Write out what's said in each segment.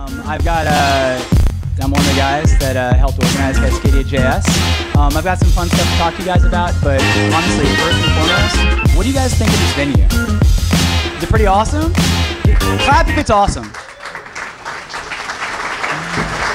I'm one of the guys that helped organize CascadiaJS. I've got some fun stuff to talk to you guys about, but honestly, first and foremost, what do you guys think of this venue? Is it pretty awesome? Clap if it's awesome.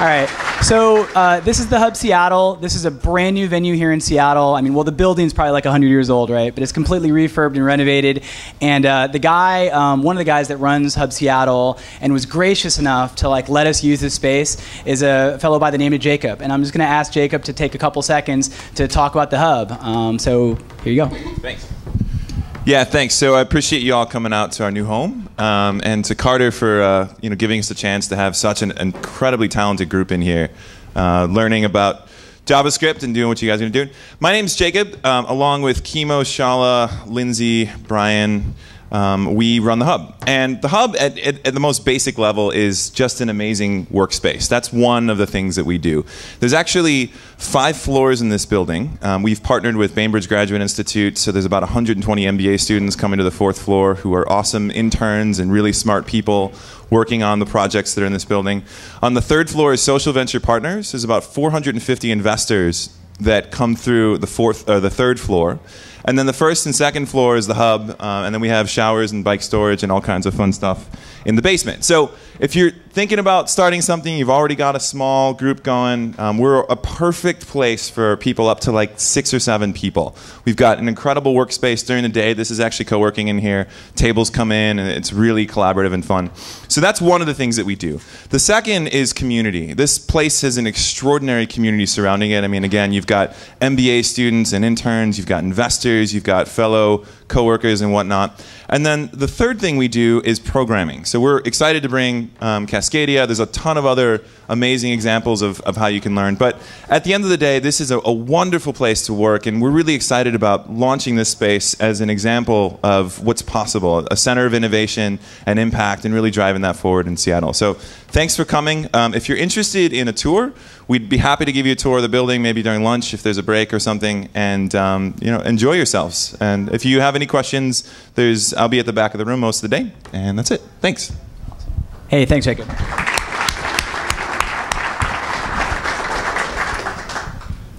All right. So this is the Hub Seattle. This is a brand new venue here in Seattle. I mean, well, the building's probably like 100 years old, right? But it's completely refurbed and renovated. And the guy, one of the guys that runs Hub Seattle and was gracious enough to let us use this space is a fellow by the name of Jacob. And I'm just going to ask Jacob to take a couple seconds to talk about the Hub. So here you go. Thanks. Yeah, thanks. So I appreciate you all coming out to our new home, and to Carter for giving us a chance to have such an incredibly talented group in here, learning about JavaScript and doing what you guys are doing. My name's Jacob, along with Kimo, Shala, Lindsay, Brian. We run the Hub. And the Hub, at the most basic level, is just an amazing workspace. That's one of the things that we do. There's actually 5 floors in this building. We've partnered with Bainbridge Graduate Institute, so there's about 120 MBA students coming to the 4th floor who are awesome interns and really smart people working on the projects that are in this building. On the 3rd floor is Social Venture Partners. There's about 450 investors that come through the 3rd floor. And then the 1st and 2nd floor is the Hub, and then we have showers and bike storage and all kinds of fun stuff in the basement. So if you're thinking about starting something, you've already got a small group going, we're a perfect place for people up to 6 or 7 people. We've got an incredible workspace during the day. This is actually co-working in here. Tables come in, and it's really collaborative and fun. So that's one of the things that we do. The second is community. This place has an extraordinary community surrounding it. I mean, again, you've got MBA students and interns, you've got investors, you've got fellow coworkers and whatnot. And then the third thing we do is programming. So we're excited to bring Cascadia. There's a ton of other amazing examples of how you can learn. But at the end of the day, this is a wonderful place to work, and we're really excited about launching this space as an example of what's possible, a center of innovation and impact, and really driving that forward in Seattle. So thanks for coming. If you're interested in a tour, we'd be happy to give you a tour of the building, maybe during lunch if there's a break or something, and enjoy yourselves. And if you have any questions, I'll be at the back of the room most of the day, and that's it. Thanks. Hey, thanks, Jacob.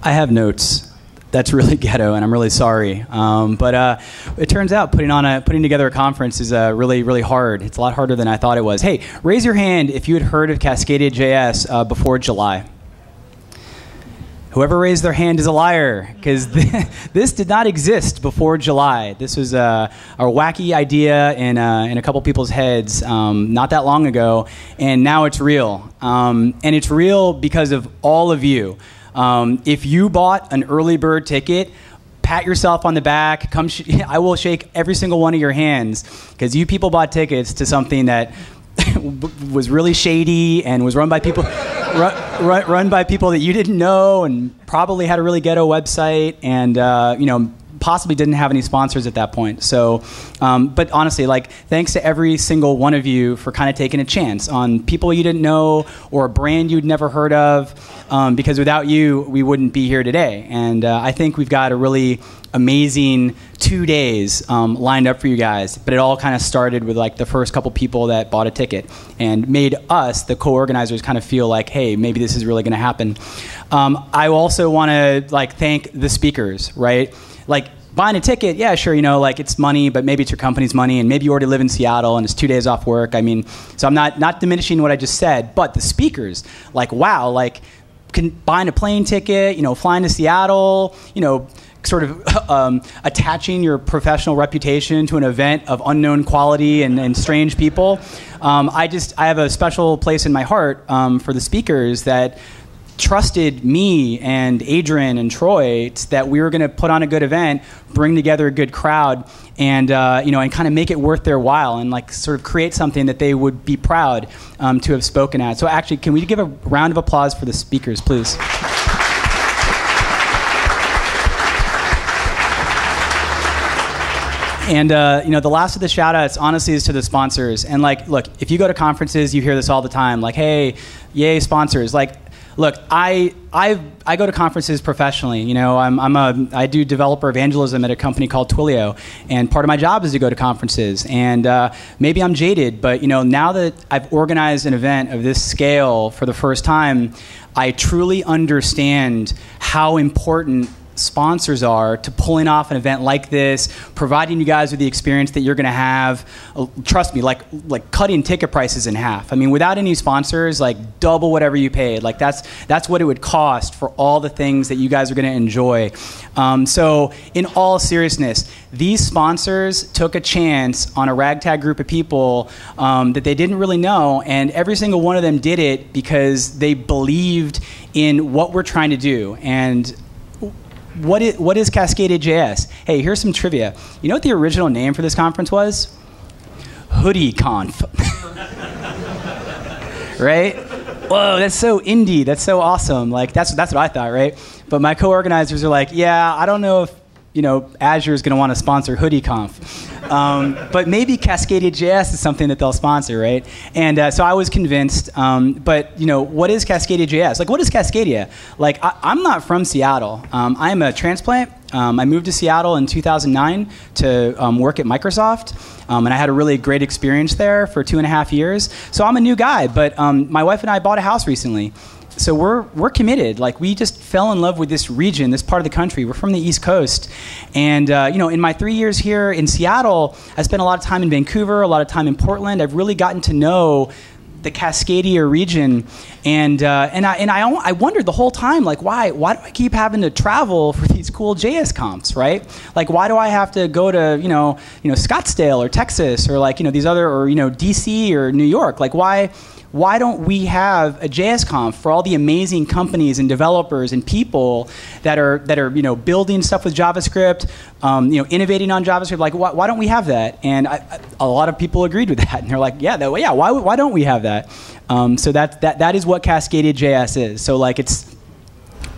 I have notes. That's really ghetto, and I'm really sorry. But it turns out putting together a conference is really, really hard. It's a lot harder than I thought it was. Hey, raise your hand if you had heard of CascadiaJS before July. Whoever raised their hand is a liar, because this did not exist before July. This was a wacky idea in a couple people's heads not that long ago, and now it's real. And it's real because of all of you. If you bought an early bird ticket, pat yourself on the back. I will shake every single one of your hands, because you people bought tickets to something that was really shady and was run by people run by people that you didn't know, and probably had a really ghetto website, and possibly didn't have any sponsors at that point. So, but honestly, thanks to every single one of you for kind of taking a chance on people you didn't know or a brand you'd never heard of, because without you, we wouldn't be here today. And I think we've got a really amazing 2 days lined up for you guys. But it all kind of started with the first couple people that bought a ticket and made us, the co-organizers, kind of feel like, hey, maybe this is really going to happen. I also want to thank the speakers, right? Buying a ticket, yeah, sure, it's money, but maybe it's your company's money, and maybe you already live in Seattle and it's 2 days off work. I mean, so I'm not diminishing what I just said, but the speakers, wow, buying a plane ticket, flying to Seattle, sort of attaching your professional reputation to an event of unknown quality and strange people. I have a special place in my heart for the speakers that trusted me and Adrian and Troy that we were going to put on a good event, bring together a good crowd, and and kind of make it worth their while, and sort of create something that they would be proud to have spoken at. So actually, can we give a round of applause for the speakers, please? And the last of the shout outs honestly is to the sponsors. And look, if you go to conferences, you hear this all the time, hey, yay sponsors. Look, I go to conferences professionally. You know, I do developer evangelism at a company called Twilio, and part of my job is to go to conferences. And maybe I'm jaded, but you know, now that I've organized an event of this scale for the first time, I truly understand how important sponsors are to pulling off an event like this, providing you guys with the experience that you're going to have. Trust me, like cutting ticket prices in half. I mean, without any sponsors, like double whatever you paid. Like that's what it would cost for all the things that you guys are going to enjoy. So in all seriousness, these sponsors took a chance on a ragtag group of people that they didn't really know, and every single one of them did it because they believed in what we're trying to do. And what is CascadiaJS? Hey, here's some trivia. You know what the original name for this conference was? HoodieConf. Right? Whoa, that's so indie. That's so awesome. Like that's what I thought, right? But my co-organizers are like, yeah, I don't know if Azure is going to want to sponsor HoodieConf. But maybe CascadiaJS is something that they'll sponsor, right? And so I was convinced. But what is CascadiaJS? Like, what is Cascadia? Like, I'm not from Seattle. I'm a transplant. I moved to Seattle in 2009 to work at Microsoft. And I had a really great experience there for 2.5 years. So I'm a new guy. But my wife and I bought a house recently. So we're committed. Like, we just fell in love with this region, this part of the country. We're from the East Coast. And, in my 3 years here in Seattle, I spent a lot of time in Vancouver, a lot of time in Portland. I've really gotten to know the Cascadia region. And I wondered the whole time, like, why do I keep having to travel for these cool JS comps, right? Like, why do I have to go to, Scottsdale or Texas or like, these other, or, DC or New York? Like, why don't we have a JS Conf for all the amazing companies and developers and people that are building stuff with JavaScript, innovating on JavaScript? Like, why don't we have that? And a lot of people agreed with that, and they're like, why don't we have that? So that is what CascadiaJS is. So like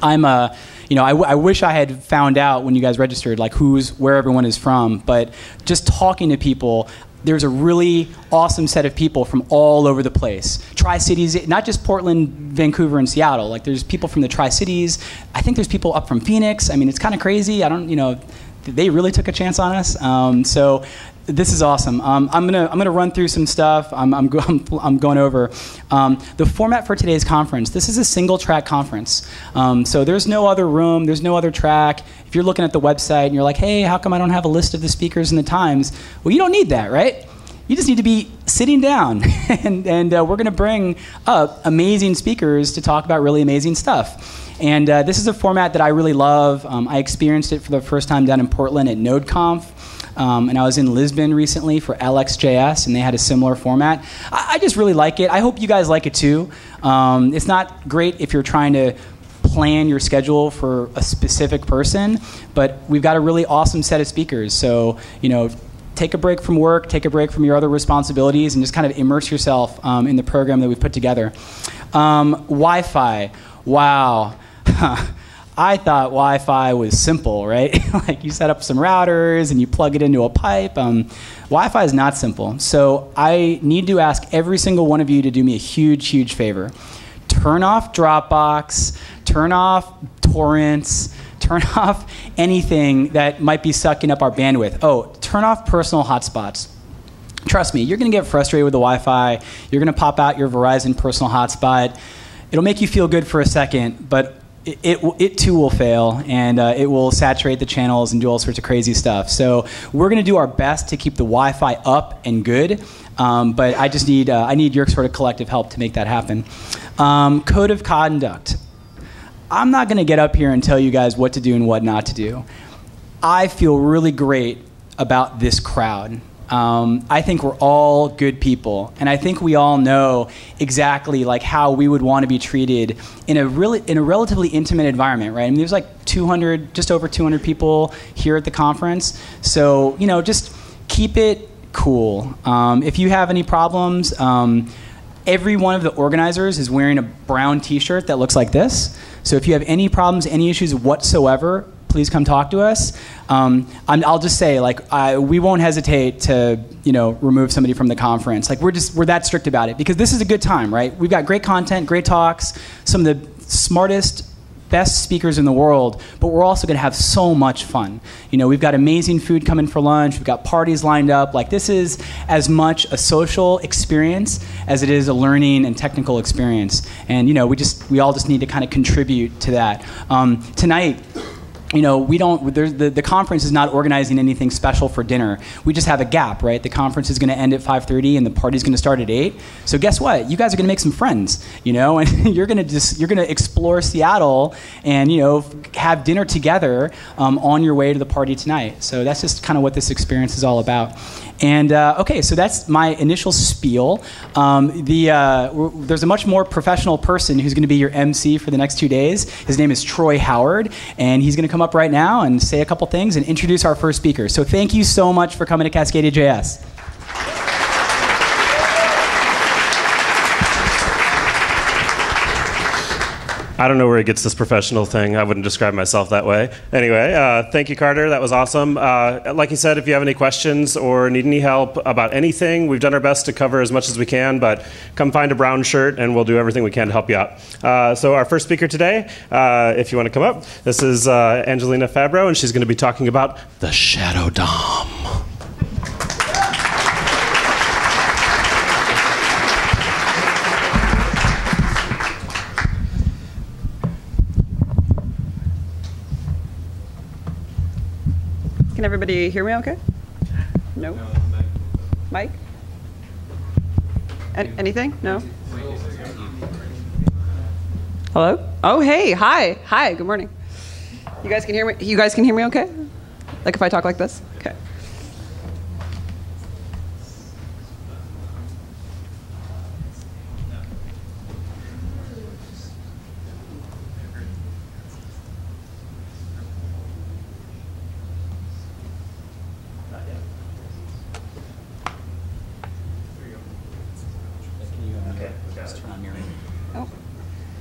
I wish I had found out when you guys registered like where everyone is from, but just talking to people. There's a really awesome set of people from all over the place. Tri-Cities, not just Portland, Vancouver, and Seattle. Like, there's people from the Tri-Cities. I think there's people up from Phoenix. I mean, it's kind of crazy. They really took a chance on us. So this is awesome. I'm gonna run through some stuff. I'm going over the format for today's conference. This is a single track conference. So there's no other room. There's no other track. If you're looking at the website and you're like, hey, how come I don't have a list of the speakers and the times? Well, you don't need that, right? You just need to be sitting down, and we're going to bring up amazing speakers to talk about really amazing stuff. And this is a format that I really love. I experienced it for the first time down in Portland at NodeConf. And I was in Lisbon recently for LXJS, and they had a similar format. I just really like it. I hope you guys like it too. It's not great if you're trying to plan your schedule for a specific person, but we've got a really awesome set of speakers. So, take a break from work, take a break from your other responsibilities, and just kind of immerse yourself in the program that we've put together. Wi-Fi. Wow. I thought Wi-Fi was simple, right? Like, you set up some routers and you plug it into a pipe. Wi-Fi is not simple. So I need to ask every single one of you to do me a huge, huge favor. Turn off Dropbox, turn off torrents, turn off anything that might be sucking up our bandwidth. Oh, turn off personal hotspots. Trust me, you're going to get frustrated with the Wi-Fi. You're going to pop out your Verizon personal hotspot. It'll make you feel good for a second, but it too will fail, and it will saturate the channels and do all sorts of crazy stuff. So we're going to do our best to keep the Wi-Fi up and good, but I just need I need your sort of collective help to make that happen. Code of conduct. I'm not going to get up here and tell you guys what to do and what not to do. I feel really great about this crowd. I think we're all good people, and I think we all know exactly like how we would want to be treated in a relatively intimate environment, right? I mean, there's like just over 200 people here at the conference, so just keep it cool. If you have any problems, every one of the organizers is wearing a brown T-shirt that looks like this. So if you have any problems, any issues whatsoever, please come talk to us. I'll just say, we won't hesitate to, remove somebody from the conference. Like, we're that strict about it because this is a good time, right? We've got great content, great talks, some of the smartest, best speakers in the world, but we're also going to have so much fun. You know, we've got amazing food coming for lunch. We've got parties lined up. Like, this is as much a social experience as it is a learning and technical experience. And, you know, we all just need to kind of contribute to that. Tonight, you know, the conference is not organizing anything special for dinner. We just have a gap, right? The conference is going to end at 5:30 and the party's going to start at 8. So guess what? You guys are going to make some friends, you know, and you're going to explore Seattle and, you know, have dinner together on your way to the party tonight. So that's just kind of what this experience is all about. And okay, so that's my initial spiel. There's a much more professional person who's going to be your MC for the next 2 days. His name is Troy Howard, and he's going to come up right now and say a couple things and introduce our first speaker. So thank you so much for coming to CascadiaJS. I don't know where he gets this professional thing. I wouldn't describe myself that way. Anyway, thank you, Carter. That was awesome. Like he said, if you have any questions or need any help about anything, we've done our best to cover as much as we can, but come find a brown shirt and we'll do everything we can to help you out. So our first speaker today, if you want to come up, this is Angelina Fabro, and she's going to be talking about the Shadow DOM. Can everybody hear me okay? No? Mike? Anything? No? Hello? Oh, hey, hi. Hi, good morning. You guys can hear me? You guys can hear me okay? Like if I talk like this? Okay. Just turn on your. Oh.